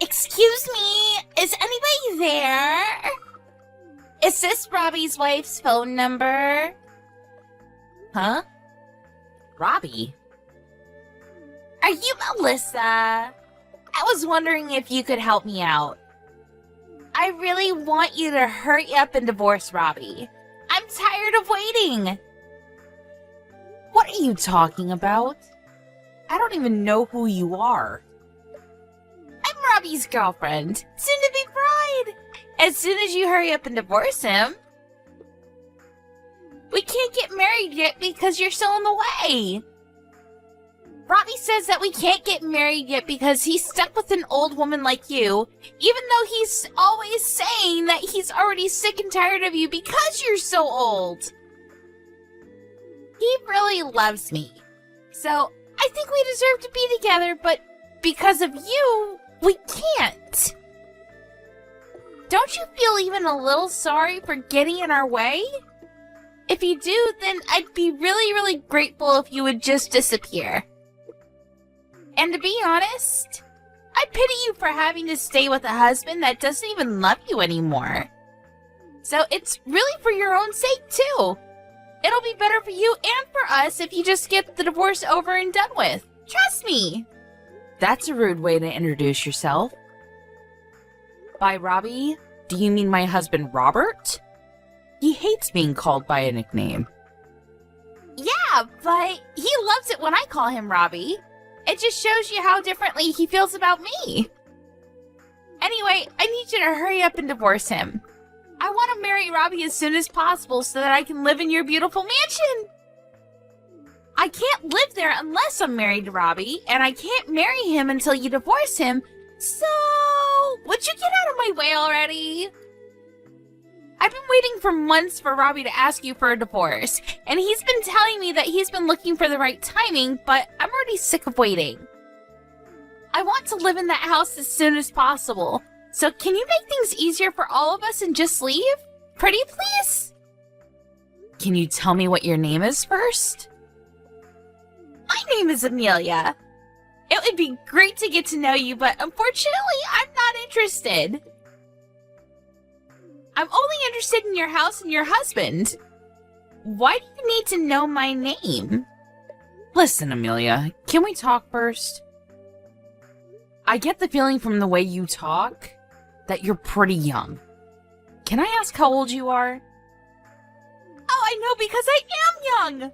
Excuse me, is anybody there? Is this Robbie's wife's phone number? Huh? Robbie? Are you Melissa? I was wondering if you could help me out. I really want you to hurry up and divorce Robbie. I'm tired of waiting. What are you talking about? I don't even know who you are. I'm Robbie's girlfriend, soon-to-be bride. As soon as you hurry up and divorce him. We can't get married yet because you're still in the way. Robbie says that we can't get married yet because he's stuck with an old woman like you, even though he's always saying that he's already sick and tired of you because you're so old. He really loves me, so I think we deserve to be together, but because of you, we can't. Don't you feel even a little sorry for getting in our way? If you do, then I'd be really, really grateful if you would just disappear. And to be honest, I pity you for having to stay with a husband that doesn't even love you anymore. So it's really for your own sake, too. It'll be better for you and for us if you just get the divorce over and done with. Trust me. That's a rude way to introduce yourself. By Robbie, do you mean my husband Robert? He hates being called by a nickname. Yeah, but he loves it when I call him Robbie. It just shows you how differently he feels about me. Anyway, I need you to hurry up and divorce him. I want to marry Robbie as soon as possible so that I can live in your beautiful mansion. I can't live there unless I'm married to Robbie, and I can't marry him until you divorce him. So, would you get out of my way already? I've been waiting for months for Robbie to ask you for a divorce, and he's been telling me that he's been looking for the right timing, but I'm already sick of waiting. I want to live in that house as soon as possible, so can you make things easier for all of us and just leave? Pretty please? Can you tell me what your name is first? My name is Amelia. It would be great to get to know you, but unfortunately, I'm not interested. I'm only interested in your house and your husband. Why do you need to know my name? Listen, Amelia, can we talk first? I get the feeling from the way you talk that you're pretty young. Can I ask how old you are? Oh, I know, because I am young.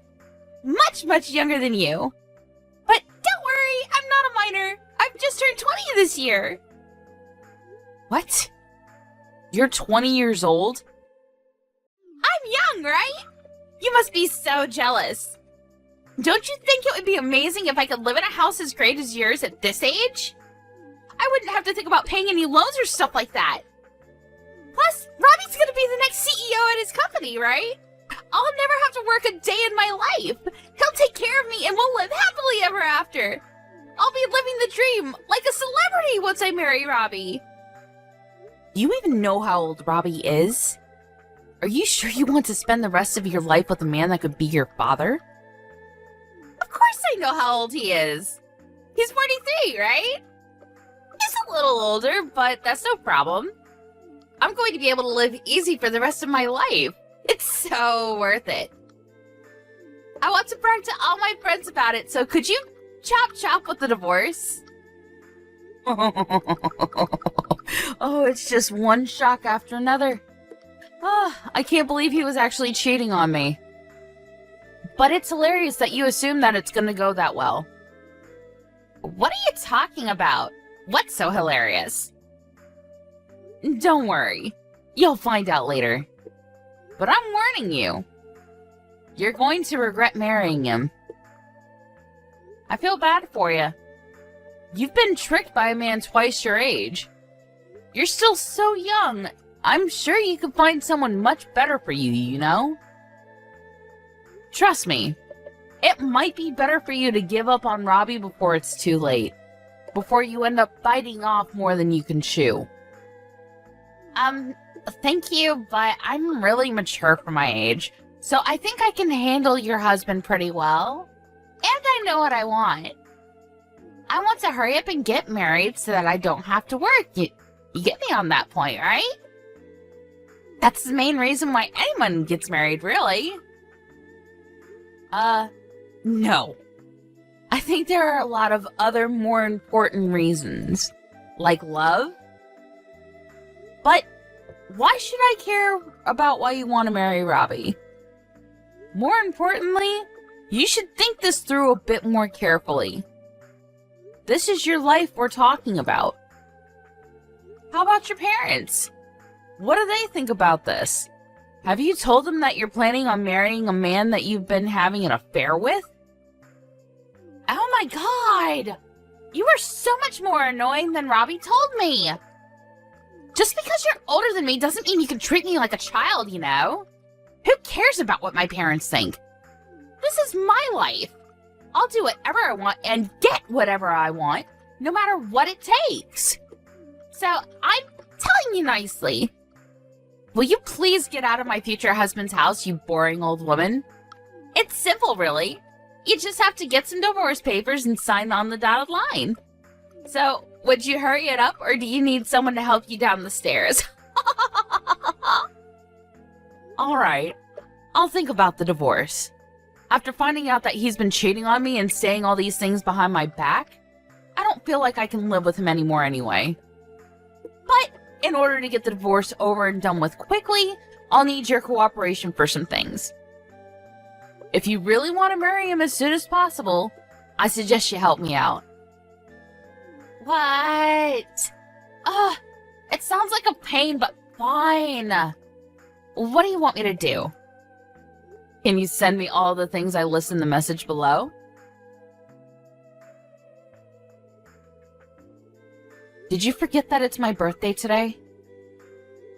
Much, much younger than you. But don't worry, I'm not a minor. I've just turned 20 this year. What? You're 20 years old? I'm young, right? You must be so jealous. Don't you think it would be amazing if I could live in a house as great as yours at this age? I wouldn't have to think about paying any loans or stuff like that. Plus, Robbie's gonna be the next CEO at his company, right? I'll never have to work a day in my life. He'll take care of me and we'll live happily ever after. I'll be living the dream, like a celebrity once I marry Robbie. Do you even know how old Robbie is? Are you sure you want to spend the rest of your life with a man that could be your father? Of course I know how old he is. He's 43, right? He's a little older, but that's no problem. I'm going to be able to live easy for the rest of my life. It's so worth it. I want to brag to all my friends about it, so could you chop with the divorce? Oh, it's just one shock after another. Oh, I can't believe he was actually cheating on me. But it's hilarious that you assume that it's gonna go that well. What are you talking about? What's so hilarious? Don't worry. You'll find out later. But I'm warning you. You're going to regret marrying him. I feel bad for you. You've been tricked by a man twice your age. You're still so young. I'm sure you could find someone much better for you, you know? Trust me, it might be better for you to give up on Robbie before it's too late. Before you end up biting off more than you can chew. Thank you, but I'm really mature for my age, so I think I can handle your husband pretty well. And I know what I want. I want to hurry up and get married so that I don't have to work. You get me on that point, right? That's the main reason why anyone gets married, really. No. I think there are a lot of other more important reasons, like love. But why should I care about why you want to marry Robbie? More importantly, you should think this through a bit more carefully. This is your life we're talking about. How about your parents? What do they think about this? Have you told them that you're planning on marrying a man that you've been having an affair with? Oh my god! You are so much more annoying than Robbie told me! Just because you're older than me doesn't mean you can treat me like a child, you know? Who cares about what my parents think? This is my life. I'll do whatever I want and get whatever I want, no matter what it takes. So, I'm telling you nicely. Will you please get out of my future husband's house, you boring old woman? It's simple, really. You just have to get some divorce papers and sign on the dotted line. So, would you hurry it up, or do you need someone to help you down the stairs? All right, I'll think about the divorce. After finding out that he's been cheating on me and saying all these things behind my back, I don't feel like I can live with him anymore anyway. But in order to get the divorce over and done with quickly, I'll need your cooperation for some things. If you really want to marry him as soon as possible, I suggest you help me out. What? Ugh, it sounds like a pain, but fine. What do you want me to do? Can you send me all the things I list in the message below? Did you forget that it's my birthday today?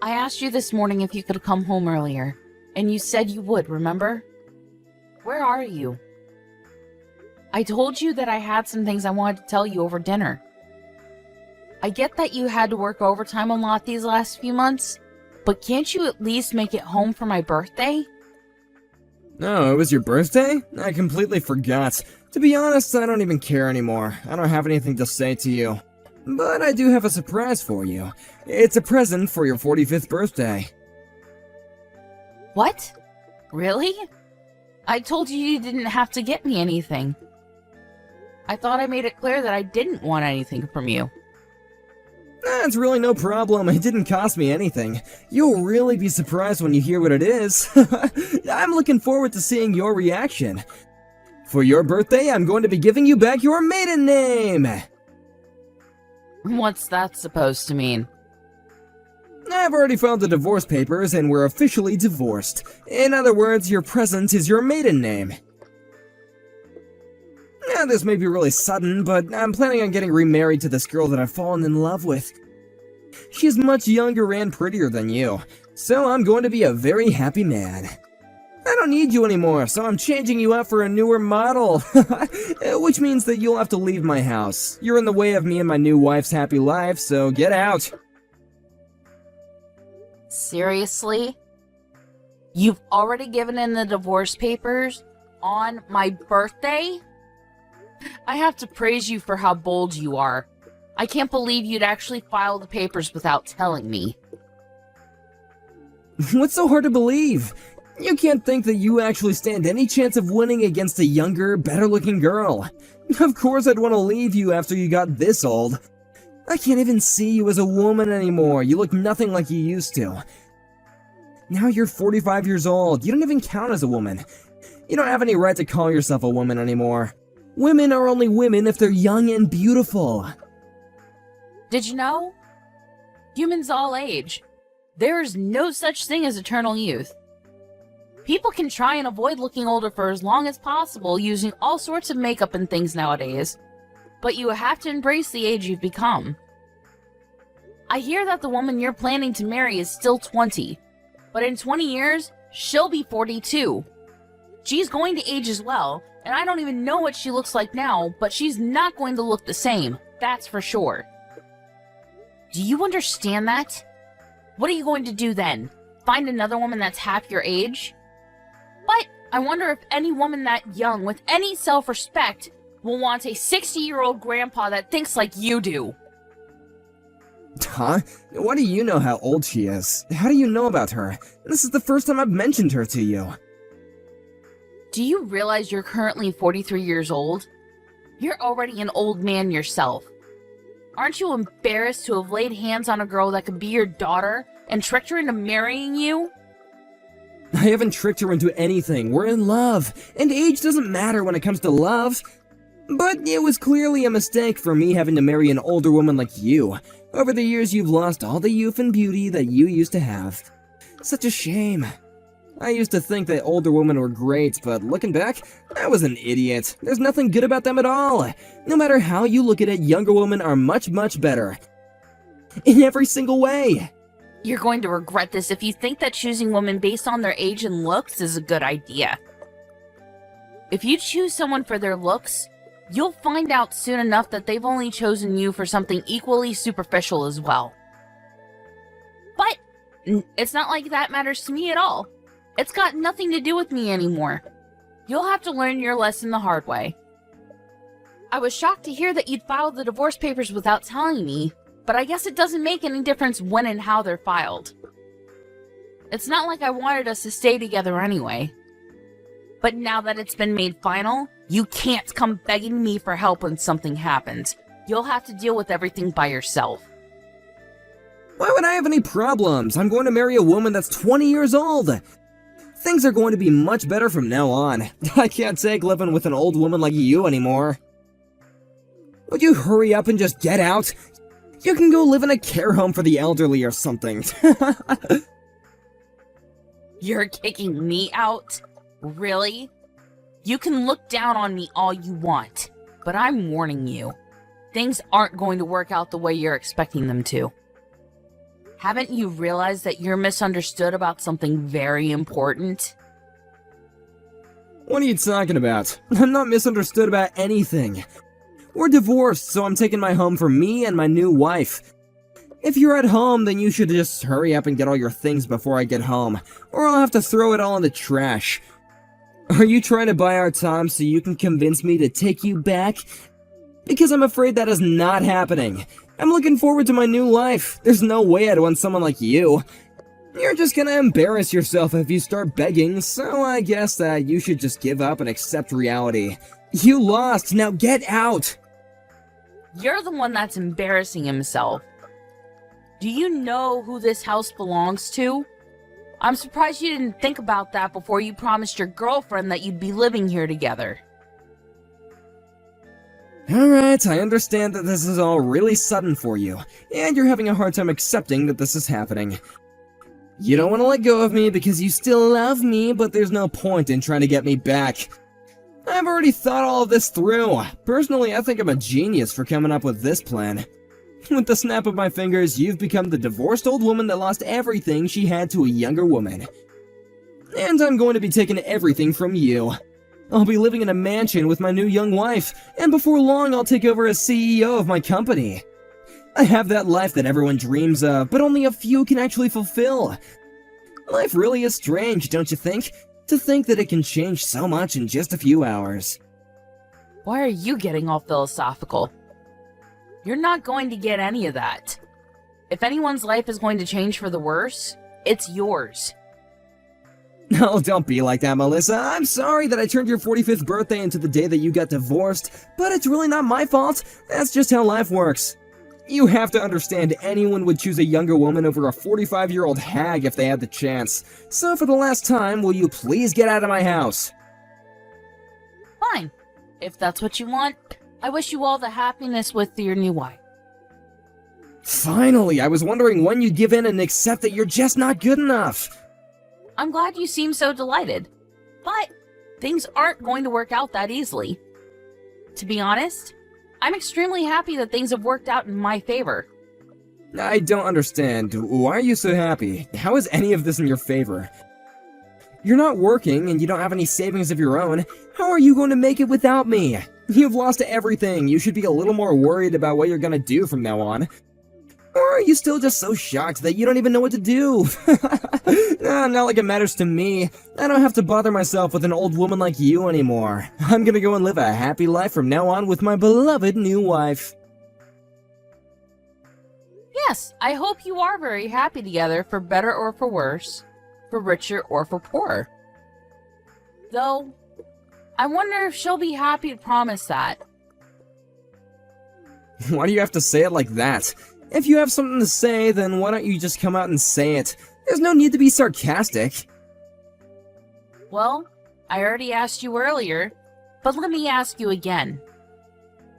I asked you this morning if you could come home earlier, and you said you would, remember? Where are you? I told you that I had some things I wanted to tell you over dinner. I get that you had to work overtime a lot these last few months, but can't you at least make it home for my birthday? Oh, it was your birthday? I completely forgot. To be honest, I don't even care anymore. I don't have anything to say to you. But I do have a surprise for you. It's a present for your 45th birthday. What? Really? I told you didn't have to get me anything. I thought I made it clear that I didn't want anything from you. It's really no problem. It didn't cost me anything. You'll really be surprised when you hear what it is. I'm looking forward to seeing your reaction. For your birthday, I'm going to be giving you back your maiden name. What's that supposed to mean? I've already filed the divorce papers and we're officially divorced. In other words, your present is your maiden name. Now, this may be really sudden, but I'm planning on getting remarried to this girl that I've fallen in love with. She's much younger and prettier than you, so I'm going to be a very happy man. I don't need you anymore, so I'm changing you out for a newer model. Which means that you'll have to leave my house. You're in the way of me and my new wife's happy life, so get out. Seriously? You've already given in the divorce papers on my birthday? I have to praise you for how bold you are. I can't believe you'd actually file the papers without telling me. What's so hard to believe? You can't think that you actually stand any chance of winning against a younger, better-looking girl. Of course I'd want to leave you after you got this old. I can't even see you as a woman anymore. You look nothing like you used to. Now you're 45 years old. You don't even count as a woman. You don't have any right to call yourself a woman anymore. Women are only women if they're young and beautiful. Did you know? Humans all age. There is no such thing as eternal youth. People can try and avoid looking older for as long as possible using all sorts of makeup and things nowadays, but you have to embrace the age you've become. I hear that the woman you're planning to marry is still 20, but in 20 years, she'll be 42. She's going to age as well, and I don't even know what she looks like now, but she's not going to look the same, that's for sure. Do you understand that? What are you going to do then? Find another woman that's half your age? But I wonder if any woman that young with any self-respect will want a 60-year-old grandpa that thinks like you do. Huh? Why do you know how old she is? How do you know about her? This is the first time I've mentioned her to you. Do you realize you're currently 43 years old? You're already an old man yourself. Aren't you embarrassed to have laid hands on a girl that could be your daughter and tricked her into marrying you? I haven't tricked her into anything. We're in love, and age doesn't matter when it comes to love. But it was clearly a mistake for me having to marry an older woman like you. Over the years, you've lost all the youth and beauty that you used to have. Such a shame. I used to think that older women were great, but looking back, I was an idiot. There's nothing good about them at all. No matter how you look at it, younger women are much, much better. In every single way. You're going to regret this if you think that choosing women based on their age and looks is a good idea. If you choose someone for their looks, you'll find out soon enough that they've only chosen you for something equally superficial as well. But it's not like that matters to me at all. It's got nothing to do with me anymore. You'll have to learn your lesson the hard way. I was shocked to hear that you'd filed the divorce papers without telling me, but I guess it doesn't make any difference when and how they're filed. It's not like I wanted us to stay together anyway. But now that it's been made final, you can't come begging me for help when something happens. You'll have to deal with everything by yourself. Why would I have any problems? I'm going to marry a woman that's 20 years old. Things are going to be much better from now on. I can't take living with an old woman like you anymore. Would you hurry up and just get out? You can go live in a care home for the elderly or something. You're kicking me out? Really? You can look down on me all you want, but I'm warning you. Things aren't going to work out the way you're expecting them to. Haven't you realized that you're misunderstood about something very important? What are you talking about? I'm not misunderstood about anything. We're divorced, so I'm taking my home for me and my new wife. If you're at home, then you should just hurry up and get all your things before I get home, or I'll have to throw it all in the trash. Are you trying to buy our time so you can convince me to take you back? Because I'm afraid that is not happening. I'm looking forward to my new life. There's no way I'd want someone like you. You're just gonna embarrass yourself if you start begging, so I guess that you should just give up and accept reality. You lost, now get out! You're the one that's embarrassing himself. Do you know who this house belongs to? I'm surprised you didn't think about that before you promised your girlfriend that you'd be living here together. Alright, I understand that this is all really sudden for you, and you're having a hard time accepting that this is happening. You don't want to let go of me because you still love me, but there's no point in trying to get me back. I've already thought all of this through. Personally, I think I'm a genius for coming up with this plan. With the snap of my fingers, you've become the divorced old woman that lost everything she had to a younger woman. And I'm going to be taking everything from you. I'll be living in a mansion with my new young wife, and before long I'll take over as CEO of my company. I have that life that everyone dreams of, but only a few can actually fulfill. Life really is strange, don't you think? To think that it can change so much in just a few hours. Why are you getting all philosophical? You're not going to get any of that. If anyone's life is going to change for the worse, it's yours. No, don't be like that, Melissa. I'm sorry that I turned your 45th birthday into the day that you got divorced, but it's really not my fault. That's just how life works. You have to understand anyone would choose a younger woman over a 45-year-old hag if they had the chance. So for the last time, will you please get out of my house? Fine. If that's what you want, I wish you all the happiness with your new wife. Finally, I was wondering when you'd give in and accept that you're just not good enough. I'm glad you seem so delighted, but things aren't going to work out that easily. To be honest, I'm extremely happy that things have worked out in my favor. I don't understand. Why are you so happy? How is any of this in your favor? You're not working and you don't have any savings of your own. How are you going to make it without me? You've lost everything. You should be a little more worried about what you're going to do from now on. Or are you still just so shocked that you don't even know what to do? Nah, not like it matters to me. I don't have to bother myself with an old woman like you anymore. I'm gonna go and live a happy life from now on with my beloved new wife. Yes, I hope you are very happy together, for better or for worse, for richer or for poorer. Though, I wonder if she'll be happy to promise that. Why do you have to say it like that? If you have something to say, then why don't you just come out and say it? There's no need to be sarcastic. Well, I already asked you earlier, but let me ask you again.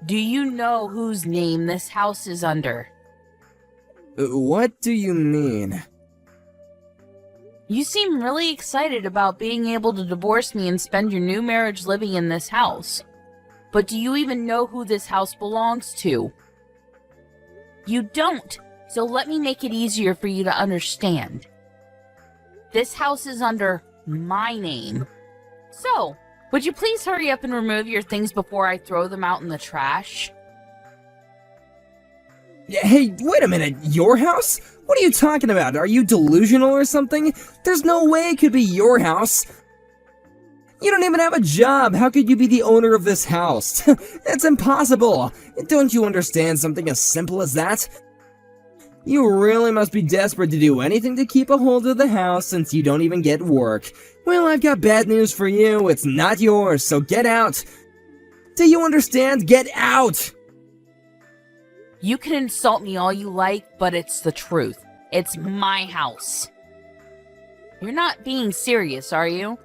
Do you know whose name this house is under? What do you mean? You seem really excited about being able to divorce me and spend your new marriage living in this house. But do you even know who this house belongs to? You don't, so let me make it easier for you to understand. This house is under my name. So, would you please hurry up and remove your things before I throw them out in the trash? Hey, wait a minute, your house? What are you talking about? Are you delusional or something? There's no way it could be your house. You don't even have a job. How could you be the owner of this house? That's impossible. Don't you understand something as simple as that? You really must be desperate to do anything to keep a hold of the house since you don't even get work. Well, I've got bad news for you. It's not yours, so get out. Do you understand? Get out! You can insult me all you like, but it's the truth. It's my house. You're not being serious, are you?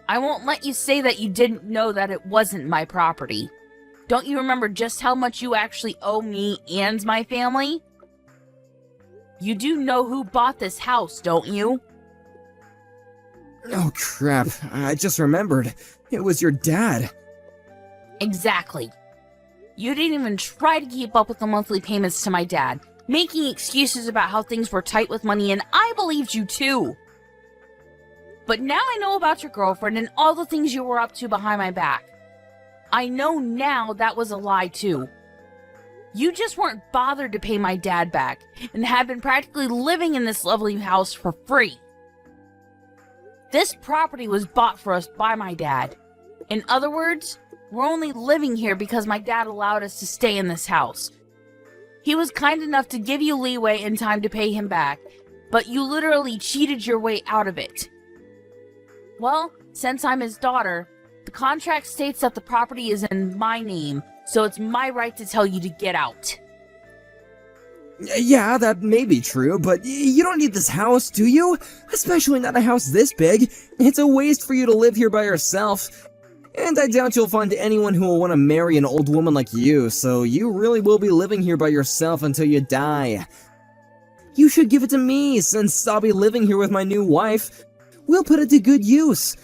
I won't let you say that you didn't know that it wasn't my property. Don't you remember just how much you actually owe me and my family? You do know who bought this house, don't you? Oh crap, I just remembered. It was your dad. Exactly. You didn't even try to keep up with the monthly payments to my dad, making excuses about how things were tight with money, and I believed you too. But now I know about your girlfriend and all the things you were up to behind my back. I know now that was a lie too. You just weren't bothered to pay my dad back, and had been practically living in this lovely house for free. This property was bought for us by my dad. In other words, we're only living here because my dad allowed us to stay in this house. He was kind enough to give you leeway and time to pay him back, but you literally cheated your way out of it. Well, since I'm his daughter, the contract states that the property is in my name, so it's my right to tell you to get out. Yeah, that may be true, but you don't need this house, do you? Especially not a house this big. It's a waste for you to live here by yourself. And I doubt you'll find anyone who will want to marry an old woman like you, so you really will be living here by yourself until you die. You should give it to me, since I'll be living here with my new wife. We'll put it to good use.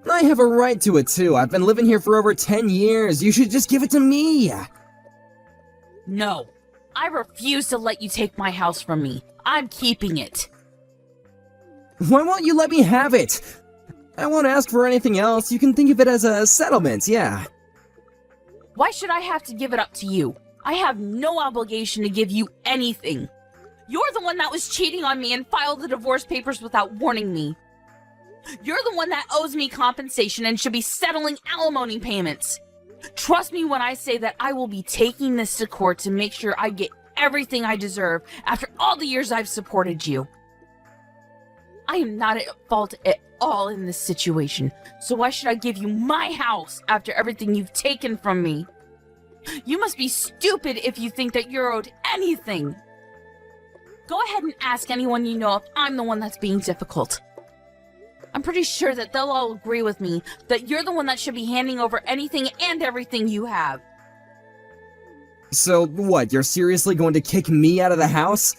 I have a right to it too. I've been living here for over 10 years. You should just give it to me. No, I refuse to let you take my house from me. I'm keeping it. Why won't you let me have it? I won't ask for anything else. You can think of it as a settlement, yeah. Why should I have to give it up to you? I have no obligation to give you anything. You're the one that was cheating on me and filed the divorce papers without warning me. You're the one that owes me compensation and should be settling alimony payments. Trust me when I say that I will be taking this to court to make sure I get everything I deserve after all the years I've supported you. I am not at fault at all in this situation, so why should I give you my house after everything you've taken from me? You must be stupid if you think that you're owed anything. Go ahead and ask anyone you know if I'm the one that's being difficult. I'm pretty sure that they'll all agree with me that you're the one that should be handing over anything and everything you have. So what, you're seriously going to kick me out of the house?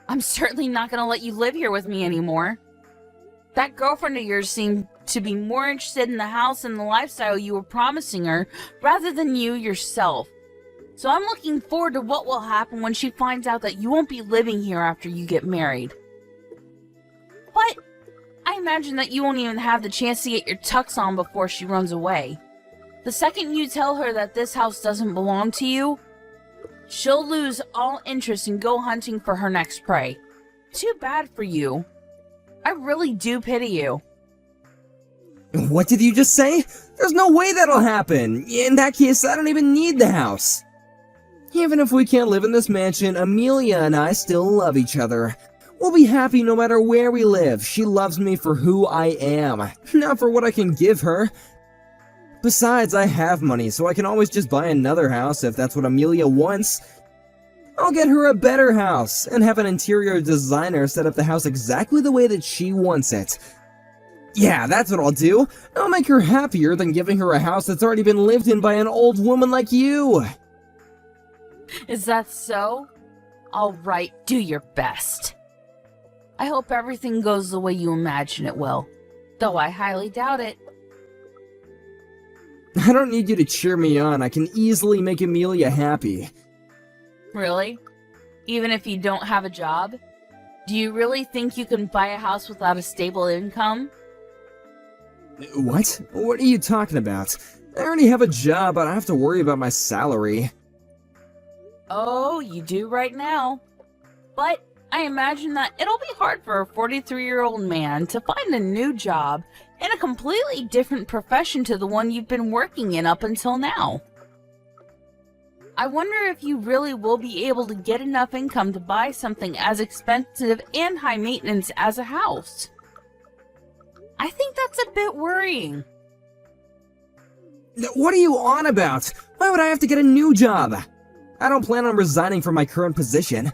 I'm certainly not going to let you live here with me anymore. That girlfriend of yours seemed to be more interested in the house and the lifestyle you were promising her rather than you yourself. So I'm looking forward to what will happen when she finds out that you won't be living here after you get married. But I imagine that you won't even have the chance to get your tux on before she runs away. The second you tell her that this house doesn't belong to you, she'll lose all interest and go hunting for her next prey. Too bad for you. I really do pity you. What did you just say? There's no way that'll happen. In that case, I don't even need the house. Even if we can't live in this mansion, Amelia and I still love each other. We'll be happy no matter where we live. She loves me for who I am, not for what I can give her. Besides, I have money, so I can always just buy another house if that's what Amelia wants. I'll get her a better house, and have an interior designer set up the house exactly the way that she wants it. Yeah, that's what I'll do. I'll make her happier than giving her a house that's already been lived in by an old woman like you. Is that so? All right, do your best. I hope everything goes the way you imagine it will, though I highly doubt it. I don't need you to cheer me on. I can easily make Amelia happy. Really? Even if you don't have a job? Do you really think you can buy a house without a stable income? What? What are you talking about? I already have a job, but I don't have to worry about my salary. Oh, you do right now. But I imagine that it'll be hard for a 43-year-old man to find a new job in a completely different profession to the one you've been working in up until now. I wonder if you really will be able to get enough income to buy something as expensive and high maintenance as a house. I think that's a bit worrying. What are you on about? Why would I have to get a new job? I don't plan on resigning from my current position.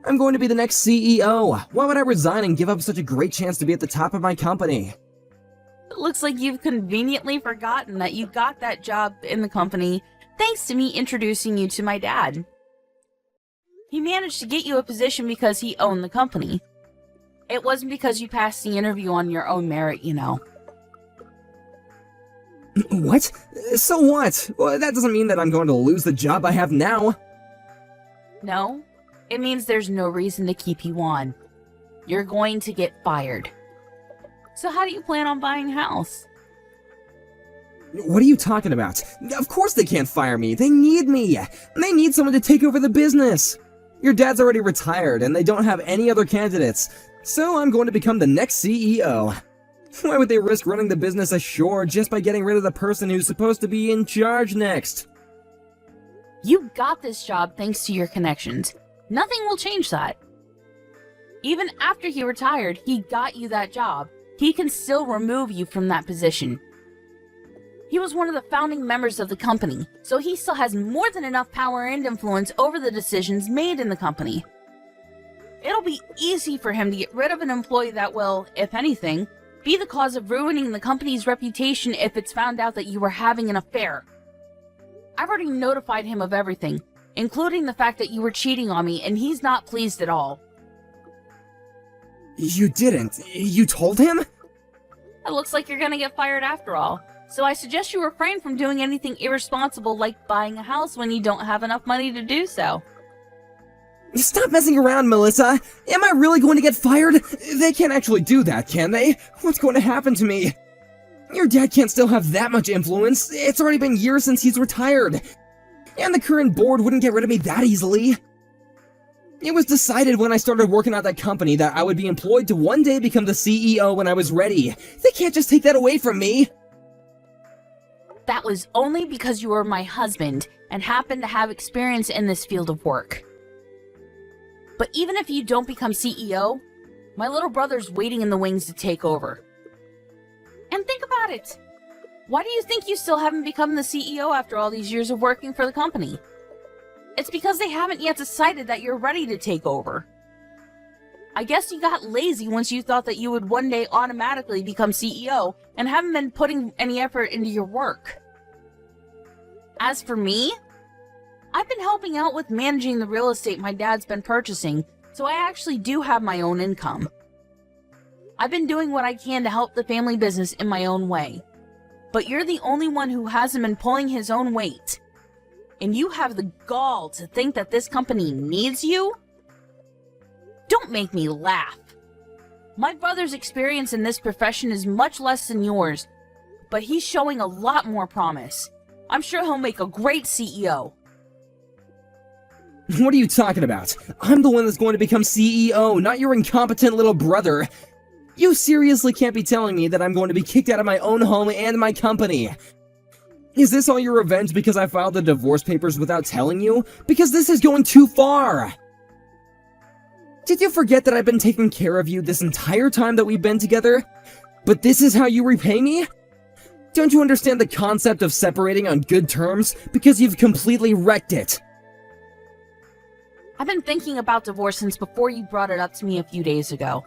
I'm going to be the next CEO. Why would I resign and give up such a great chance to be at the top of my company? It looks like you've conveniently forgotten that you got that job in the company thanks to me introducing you to my dad. He managed to get you a position because he owned the company. It wasn't because you passed the interview on your own merit, you know. What? So what? Well, that doesn't mean that I'm going to lose the job I have now. No, it means there's no reason to keep you on. You're going to get fired. So how do you plan on buying a house? What are you talking about? Of course they can't fire me. They need me. They need someone to take over the business. Your dad's already retired and they don't have any other candidates. So I'm going to become the next CEO. Why would they risk running the business ashore just by getting rid of the person who's supposed to be in charge next? You got this job thanks to your connections. Nothing will change that. Even after he retired, he got you that job. He can still remove you from that position. He was one of the founding members of the company, so he still has more than enough power and influence over the decisions made in the company. It'll be easy for him to get rid of an employee that will, if anything, be the cause of ruining the company's reputation if it's found out that you were having an affair. I've already notified him of everything, including the fact that you were cheating on me, and he's not pleased at all. You didn't? You told him? It looks like you're gonna get fired after all, so I suggest you refrain from doing anything irresponsible like buying a house when you don't have enough money to do so. Stop messing around, Melissa! Am I really going to get fired? They can't actually do that, can they? What's going to happen to me? Your dad can't still have that much influence. It's already been years since he's retired. And the current board wouldn't get rid of me that easily. It was decided when I started working at that company that I would be employed to one day become the CEO when I was ready. They can't just take that away from me. That was only because you were my husband and happened to have experience in this field of work. But even if you don't become CEO, my little brother's waiting in the wings to take over. And think about it. Why do you think you still haven't become the CEO after all these years of working for the company? It's because they haven't yet decided that you're ready to take over. I guess you got lazy once you thought that you would one day automatically become CEO and haven't been putting any effort into your work. As for me, I've been helping out with managing the real estate my dad's been purchasing, so I actually do have my own income. I've been doing what I can to help the family business in my own way. But you're the only one who hasn't been pulling his own weight. And you have the gall to think that this company needs you? Don't make me laugh. My brother's experience in this profession is much less than yours, but he's showing a lot more promise. I'm sure he'll make a great CEO. What are you talking about? I'm the one that's going to become CEO, not your incompetent little brother. You seriously can't be telling me that I'm going to be kicked out of my own home and my company. Is this all your revenge because I filed the divorce papers without telling you? Because this is going too far! Did you forget that I've been taking care of you this entire time that we've been together? But this is how you repay me? Don't you understand the concept of separating on good terms because you've completely wrecked it? I've been thinking about divorce since before you brought it up to me a few days ago.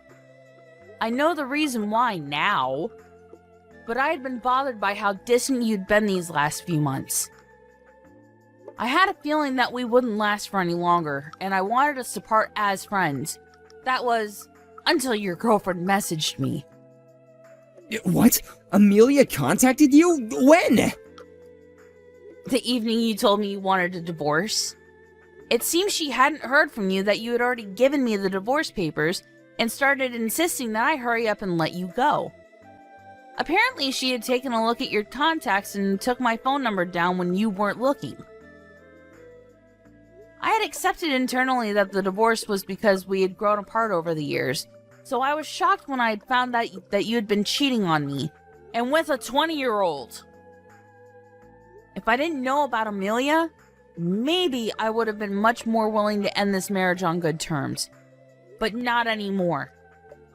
I know the reason why now, but I had been bothered by how distant you'd been these last few months. I had a feeling that we wouldn't last for any longer, and I wanted us to part as friends. That was until your girlfriend messaged me. What? Amelia contacted you? When? The evening you told me you wanted a divorce. It seems she hadn't heard from you that you had already given me the divorce papers and started insisting that I hurry up and let you go. Apparently, she had taken a look at your contacts and took my phone number down when you weren't looking. I had accepted internally that the divorce was because we had grown apart over the years, so I was shocked when I had found out that you had been cheating on me, and with a 20-year-old. If I didn't know about Amelia, maybe I would have been much more willing to end this marriage on good terms. But not anymore.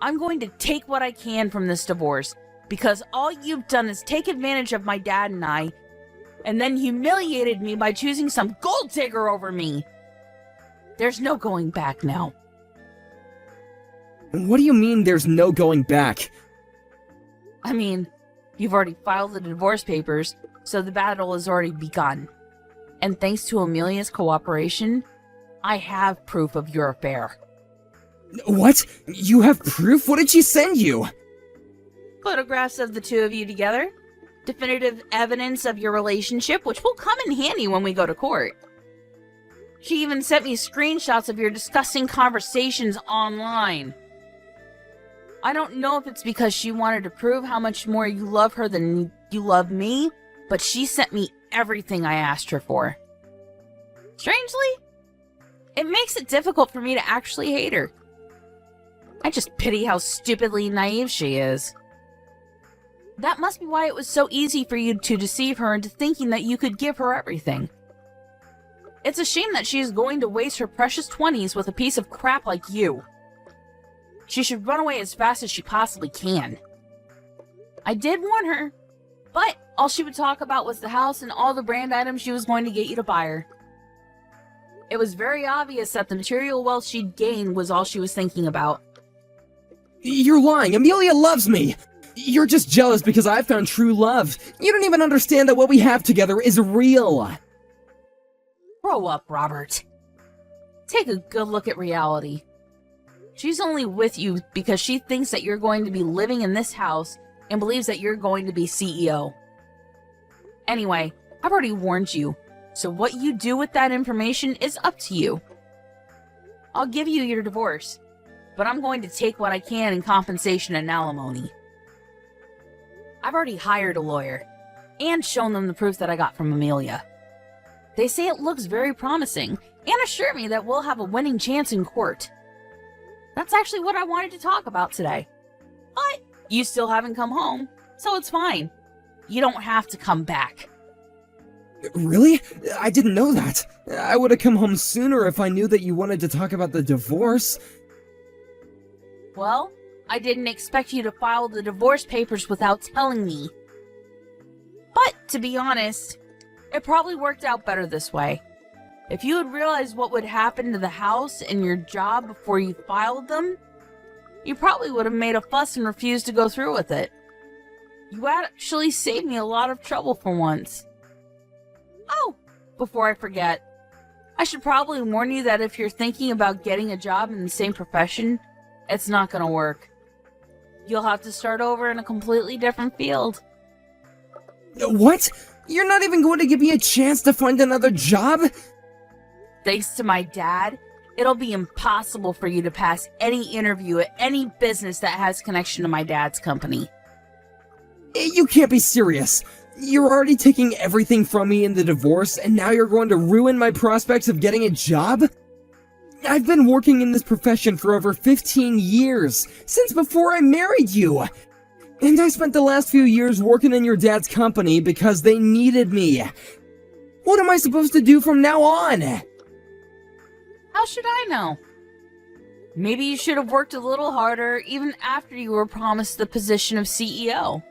I'm going to take what I can from this divorce, because all you've done is take advantage of my dad and I, and then humiliated me by choosing some gold digger over me. There's no going back now. What do you mean there's no going back? I mean, you've already filed the divorce papers, so the battle has already begun. And thanks to Amelia's cooperation, I have proof of your affair. What? You have proof? What did she send you? Photographs of the two of you together. Definitive evidence of your relationship, which will come in handy when we go to court. She even sent me screenshots of your disgusting conversations online. I don't know if it's because she wanted to prove how much more you love her than you love me, but she sent me everything I asked her for. Strangely, it makes it difficult for me to actually hate her. I just pity how stupidly naive she is. That must be why it was so easy for you to deceive her into thinking that you could give her everything. It's a shame that she is going to waste her precious 20s with a piece of crap like you. She should run away as fast as she possibly can. I did warn her, but all she would talk about was the house and all the brand items she was going to get you to buy her. It was very obvious that the material wealth she'd gained was all she was thinking about. You're lying. Amelia loves me. You're just jealous because I found true love. You don't even understand that what we have together is real. Grow up, Robert. Take a good look at reality. She's only with you because she thinks that you're going to be living in this house and believes that you're going to be CEO. Anyway, I've already warned you, so what you do with that information is up to you. I'll give you your divorce, but I'm going to take what I can in compensation and alimony. I've already hired a lawyer and shown them the proof that I got from Amelia. They say it looks very promising and assure me that we'll have a winning chance in court. That's actually what I wanted to talk about today. But you still haven't come home, so it's fine. You don't have to come back. Really? I didn't know that. I would have come home sooner if I knew that you wanted to talk about the divorce. Well, I didn't expect you to file the divorce papers without telling me. But, to be honest, it probably worked out better this way. If you had realized what would happen to the house and your job before you filed them, you probably would have made a fuss and refused to go through with it. You actually saved me a lot of trouble for once. Oh, before I forget, I should probably warn you that if you're thinking about getting a job in the same profession, it's not gonna work. You'll have to start over in a completely different field. What? You're not even going to give me a chance to find another job? Thanks to my dad, it'll be impossible for you to pass any interview at any business that has connection to my dad's company. You can't be serious. You're already taking everything from me in the divorce, and now you're going to ruin my prospects of getting a job? I've been working in this profession for over 15 years, since before I married you. And I spent the last few years working in your dad's company because they needed me. What am I supposed to do from now on? How should I know? Maybe you should have worked a little harder even after you were promised the position of CEO.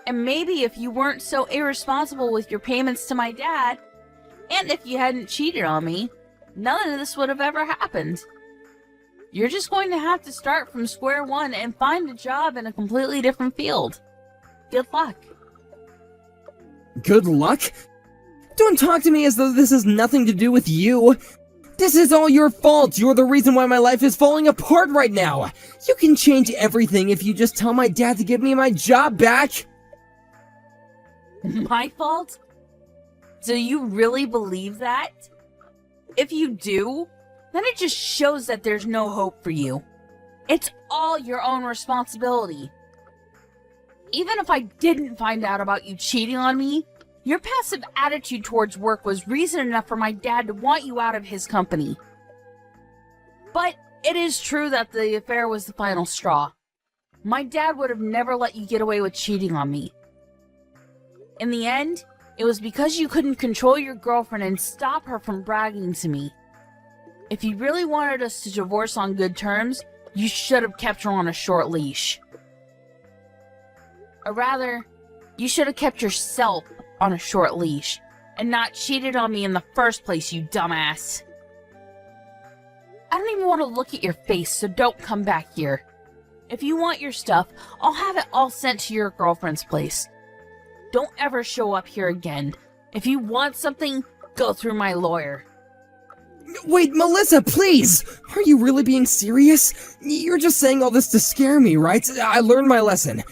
And maybe if you weren't so irresponsible with your payments to my dad, and if you hadn't cheated on me, none of this would have ever happened. You're just going to have to start from square one and find a job in a completely different field. Good luck. Good luck? Don't talk to me as though this has nothing to do with you. This is all your fault. You're the reason why my life is falling apart right now. You can change everything if you just tell my dad to give me my job back. My fault? Do you really believe that? If you do, then it just shows that there's no hope for you. It's all your own responsibility. Even if I didn't find out about you cheating on me, your passive attitude towards work was reason enough for my dad to want you out of his company. But it is true that the affair was the final straw. My dad would have never let you get away with cheating on me. In the end, it was because you couldn't control your girlfriend and stop her from bragging to me. If you really wanted us to divorce on good terms, you should have kept her on a short leash. Or rather, you should have kept yourself on a short leash and not cheated on me in the first place, you dumbass. I don't even want to look at your face, so don't come back here. If you want your stuff, I'll have it all sent to your girlfriend's place. Don't ever show up here again. If you want something, go through my lawyer. Wait, Melissa, please! Are you really being serious? You're just saying all this to scare me, right? I learned my lesson.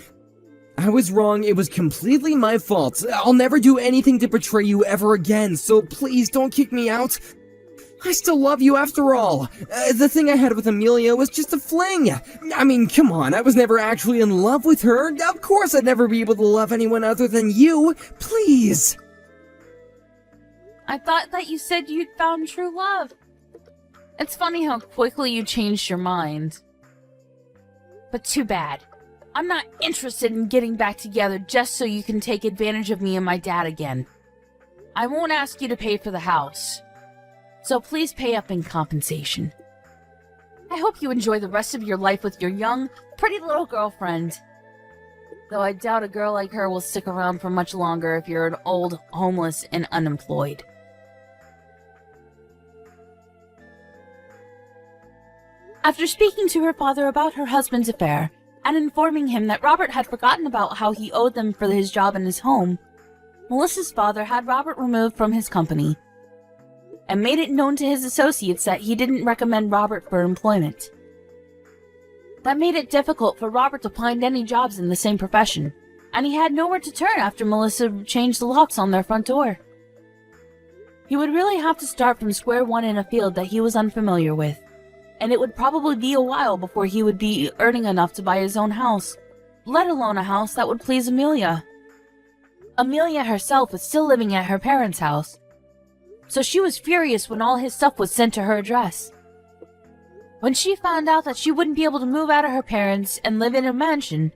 I was wrong, it was completely my fault. I'll never do anything to betray you ever again, so please don't kick me out. I still love you after all. The thing I had with Amelia was just a fling. I mean, come on, I was never actually in love with her. Of course I'd never be able to love anyone other than you. Please. I thought that you said you'd found true love. It's funny how quickly you changed your mind. But too bad. I'm not interested in getting back together just so you can take advantage of me and my dad again. I won't ask you to pay for the house. So please pay up in compensation. I hope you enjoy the rest of your life with your young, pretty little girlfriend. Though I doubt a girl like her will stick around for much longer if you're an old, homeless, and unemployed. After speaking to her father about her husband's affair, and informing him that Robert had forgotten about how he owed them for his job in his home, Melissa's father had Robert removed from his company, and made it known to his associates that he didn't recommend Robert for employment. That made it difficult for Robert to find any jobs in the same profession, and he had nowhere to turn after Melissa changed the locks on their front door. He would really have to start from square one in a field that he was unfamiliar with, and it would probably be a while before he would be earning enough to buy his own house, let alone a house that would please Amelia. Amelia herself was still living at her parents' house, so she was furious when all his stuff was sent to her address. When she found out that she wouldn't be able to move out of her parents and live in a mansion,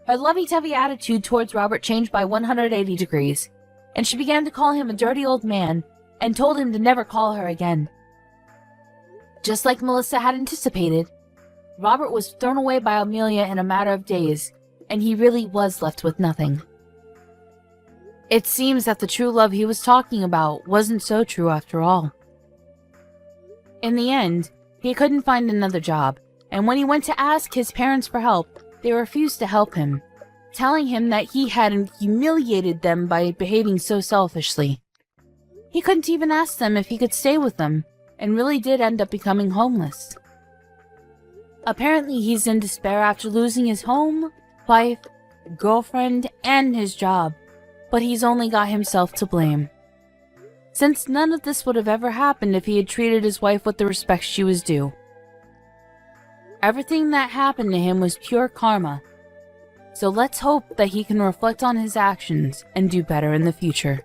her lovey-dovey attitude towards Robert changed by 180 degrees, and she began to call him a dirty old man and told him to never call her again. Just like Melissa had anticipated, Robert was thrown away by Amelia in a matter of days, and he really was left with nothing. It seems that the true love he was talking about wasn't so true after all. In the end, he couldn't find another job, and when he went to ask his parents for help, they refused to help him, telling him that he had humiliated them by behaving so selfishly. He couldn't even ask them if he could stay with them, and really did end up becoming homeless. Apparently he's in despair after losing his home, wife, girlfriend, and his job, but he's only got himself to blame, since none of this would have ever happened if he had treated his wife with the respect she was due. Everything that happened to him was pure karma, So let's hope that he can reflect on his actions and do better in the future.